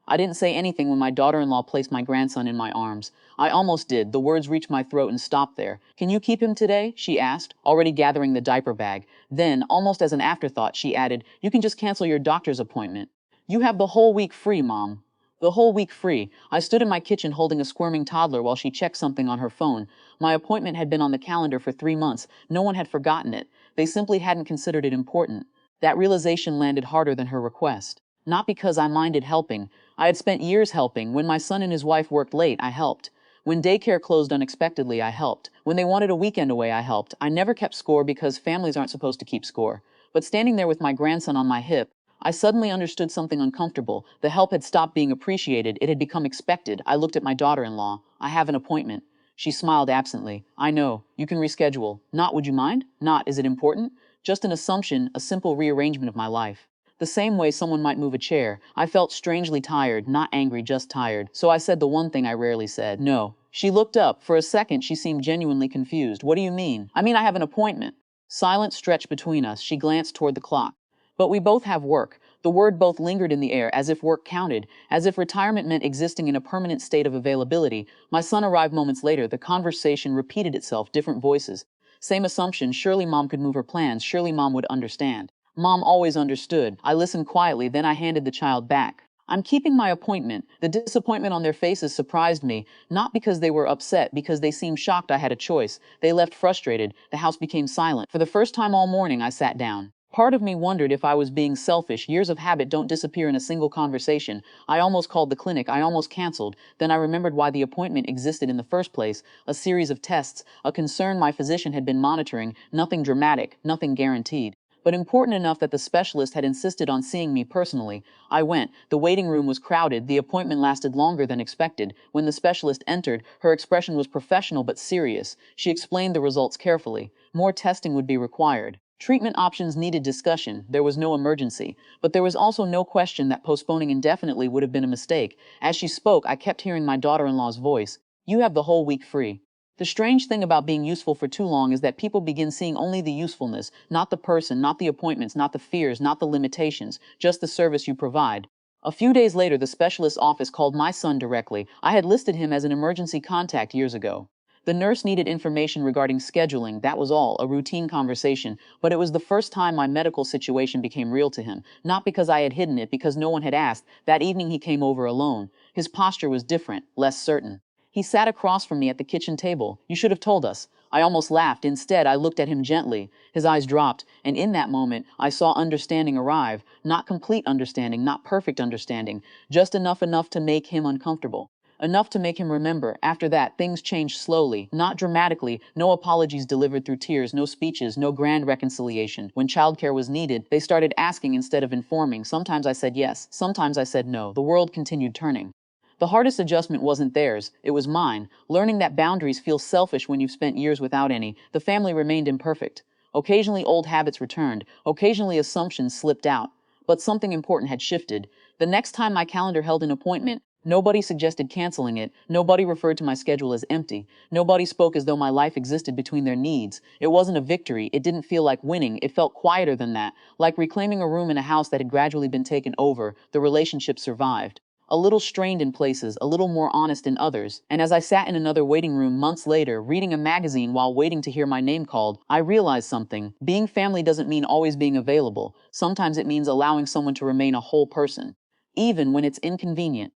I didn't say anything when my daughter-in-law placed my grandson in my arms. I almost did. The words reached my throat and stopped there. Can you keep him today? She asked, already gathering the diaper bag. Then, almost as an afterthought, she added, you can just cancel your doctor's appointment. You have the whole week free, Mom. The whole week free. I stood in my kitchen holding a squirming toddler while she checked something on her phone. My appointment had been on the calendar for 3 months. No one had forgotten it. They simply hadn't considered it important. That realization landed harder than her request. Not because I minded helping. I had spent years helping. When my son and his wife worked late, I helped. When daycare closed unexpectedly, I helped. When they wanted a weekend away, I helped. I never kept score because families aren't supposed to keep score. But standing there with my grandson on my hip, I suddenly understood something uncomfortable. The help had stopped being appreciated. It had become expected. I looked at my daughter-in-law. I have an appointment. She smiled absently. I know. You can reschedule. Not, would you mind? Not, is it important? Just an assumption, a simple rearrangement of my life. The same way someone might move a chair. I felt strangely tired, not angry, just tired. So I said the one thing I rarely said. No. She looked up. For a second, she seemed genuinely confused. What do you mean? I mean, I have an appointment. Silence stretched between us. She glanced toward the clock. But we both have work. The word both lingered in the air, as if work counted, as if retirement meant existing in a permanent state of availability. My son arrived moments later. The conversation repeated itself, different voices. Same assumption. Surely Mom could move her plans. Surely Mom would understand. Mom always understood. I listened quietly, then I handed the child back. I'm keeping my appointment. The disappointment on their faces surprised me, not because they were upset, because they seemed shocked I had a choice. They left frustrated. The house became silent. For the first time all morning, I sat down. Part of me wondered if I was being selfish. Years of habit don't disappear in a single conversation. I almost called the clinic. I almost canceled. Then I remembered why the appointment existed in the first place. A series of tests, a concern my physician had been monitoring. Nothing dramatic, nothing guaranteed, but important enough that the specialist had insisted on seeing me personally. I went. The waiting room was crowded. The appointment lasted longer than expected. When the specialist entered, her expression was professional but serious. She explained the results carefully. More testing would be required. Treatment options needed discussion. There was no emergency, but there was also no question that postponing indefinitely would have been a mistake. As she spoke, I kept hearing my daughter-in-law's voice. You have the whole week free. The strange thing about being useful for too long is that people begin seeing only the usefulness, not the person, not the appointments, not the fears, not the limitations, just the service you provide. A few days later, the specialist's office called my son directly. I had listed him as an emergency contact years ago. The nurse needed information regarding scheduling, that was all, a routine conversation, but it was the first time my medical situation became real to him, not because I had hidden it, because no one had asked. That evening he came over alone. His posture was different, less certain. He sat across from me at the kitchen table. You should have told us. I almost laughed. Instead, I looked at him gently. His eyes dropped, and in that moment, I saw understanding arrive. Not complete understanding, not perfect understanding, just enough to make him uncomfortable. Enough to make him remember. After that, things changed slowly, not dramatically. No apologies delivered through tears, no speeches, no grand reconciliation. When childcare was needed, they started asking instead of informing. Sometimes I said yes, sometimes I said no. The world continued turning. The hardest adjustment wasn't theirs, it was mine. Learning that boundaries feel selfish when you've spent years without any. The family remained imperfect. Occasionally old habits returned. Occasionally assumptions slipped out. But something important had shifted. The next time my calendar held an appointment, nobody suggested canceling it. Nobody referred to my schedule as empty. Nobody spoke as though my life existed between their needs. It wasn't a victory. It didn't feel like winning. It felt quieter than that, like reclaiming a room in a house that had gradually been taken over. The relationship survived. A little strained in places, a little more honest in others. And as I sat in another waiting room months later, reading a magazine while waiting to hear my name called, I realized something. Being family doesn't mean always being available. Sometimes it means allowing someone to remain a whole person, even when it's inconvenient.